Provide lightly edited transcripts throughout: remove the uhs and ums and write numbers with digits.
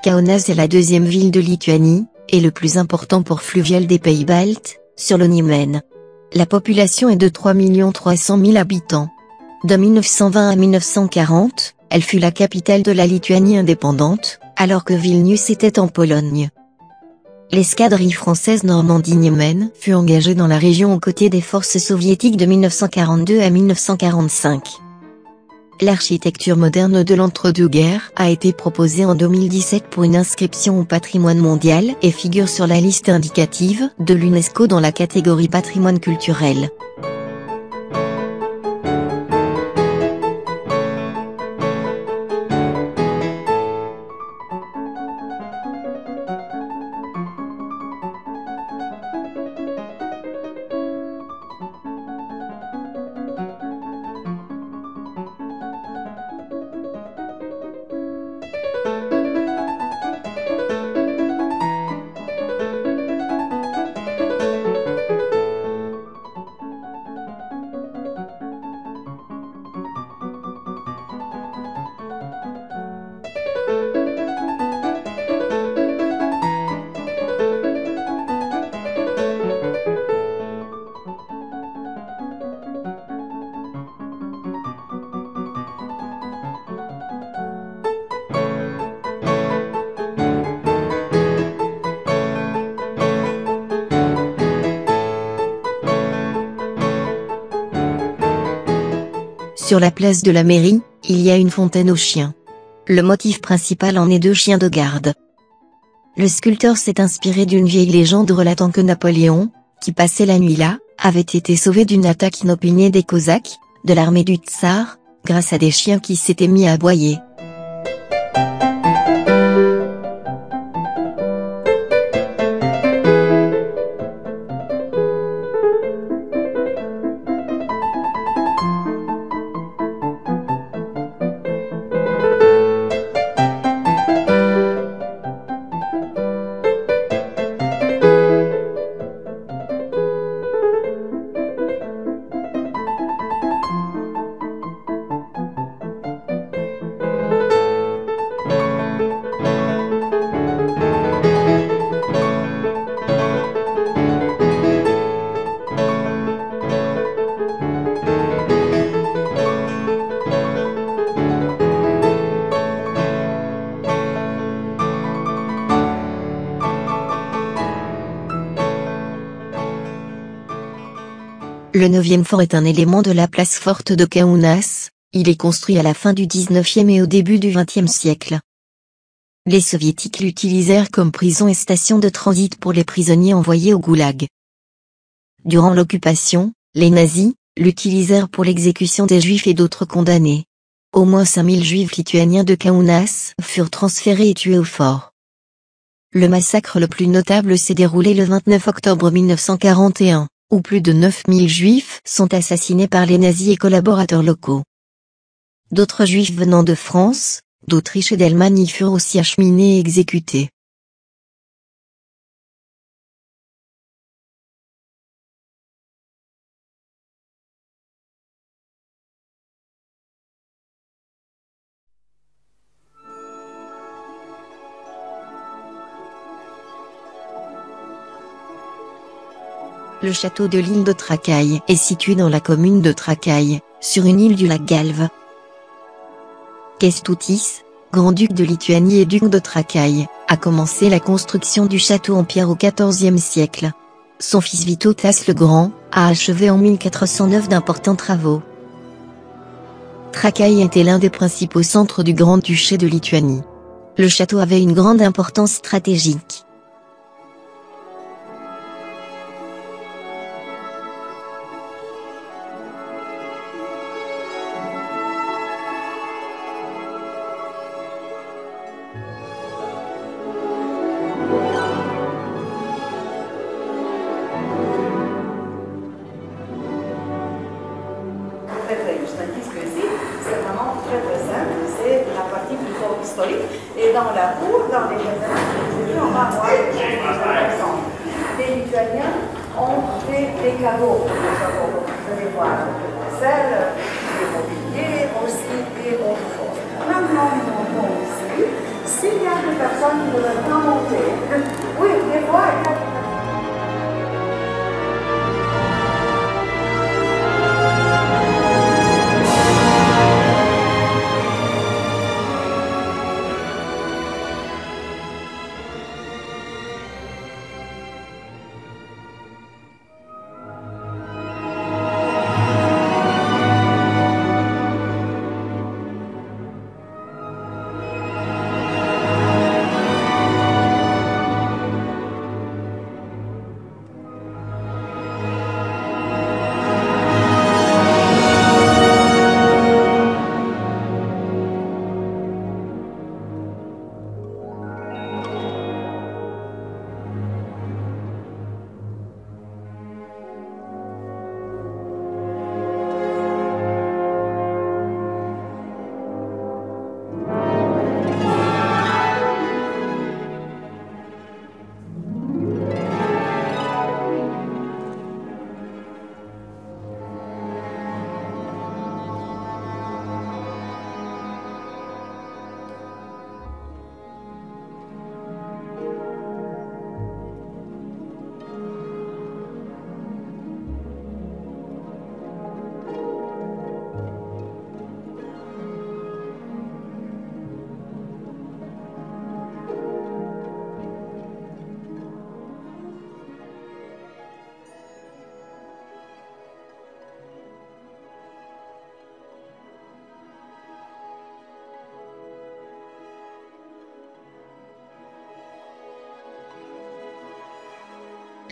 Kaunas est la deuxième ville de Lituanie, et le plus important port fluvial des pays baltes, sur le Niemen. La population est de 3 300 000 habitants. De 1920 à 1940, elle fut la capitale de la Lituanie indépendante, alors que Vilnius était en Pologne. L'escadrille française Normandie-Niemen fut engagée dans la région aux côtés des forces soviétiques de 1942 à 1945. L'architecture moderne de l'entre-deux-guerres a été proposée en 2017 pour une inscription au patrimoine mondial et figure sur la liste indicative de l'UNESCO dans la catégorie patrimoine culturel. Sur la place de la mairie, il y a une fontaine aux chiens. Le motif principal en est 2 chiens de garde. Le sculpteur s'est inspiré d'une vieille légende relatant que Napoléon, qui passait la nuit là, avait été sauvé d'une attaque inopinée des Cosaques, de l'armée du Tsar, grâce à des chiens qui s'étaient mis à aboyer. Le 9e fort est un élément de la place forte de Kaunas, il est construit à la fin du 19e et au début du 20e siècle. Les soviétiques l'utilisèrent comme prison et station de transit pour les prisonniers envoyés au goulag. Durant l'occupation, les nazis l'utilisèrent pour l'exécution des juifs et d'autres condamnés. Au moins 5000 juifs lituaniens de Kaunas furent transférés et tués au fort. Le massacre le plus notable s'est déroulé le 29 octobre 1941. Où plus de 9000 juifs sont assassinés par les nazis et collaborateurs locaux. D'autres juifs venant de France, d'Autriche et d'Allemagne y furent aussi acheminés et exécutés. Le château de l'île de Trakai est situé dans la commune de Trakai, sur une île du lac Galve. Kęstutis, grand-duc de Lituanie et duc de Trakai, a commencé la construction du château en pierre au XIVe siècle. Son fils Vytautas le Grand a achevé en 1409 d'importants travaux. Trakai était l'un des principaux centres du Grand-Duché de Lituanie. Le château avait une grande importance stratégique. C'est vraiment très simple, c'est la partie plutôt historique. Et dans la cour, dans les jardins, on va voir les Lituaniens ont fait des cadeaux pour les chevaux. Vous allez voir, des vaisselles, des mobiliers aussi et autres choses. Maintenant, nous montons ici. S'il y a des personnes de leur temps monter. Oui, des fois,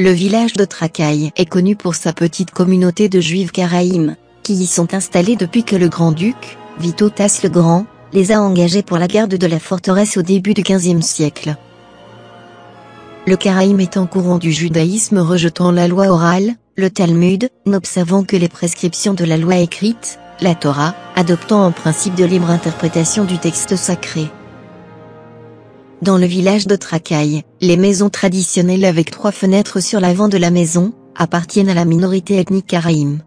Le village de Trakai est connu pour sa petite communauté de juifs karaïm, qui y sont installés depuis que le grand-duc, Vytautas le Grand, les a engagés pour la garde de la forteresse au début du XVe siècle. Le karaïm est un courant du judaïsme rejetant la loi orale, le Talmud, n'observant que les prescriptions de la loi écrite, la Torah, adoptant un principe de libre interprétation du texte sacré. Dans le village de Trakai, les maisons traditionnelles avec 3 fenêtres sur l'avant de la maison, appartiennent à la minorité ethnique karaïm.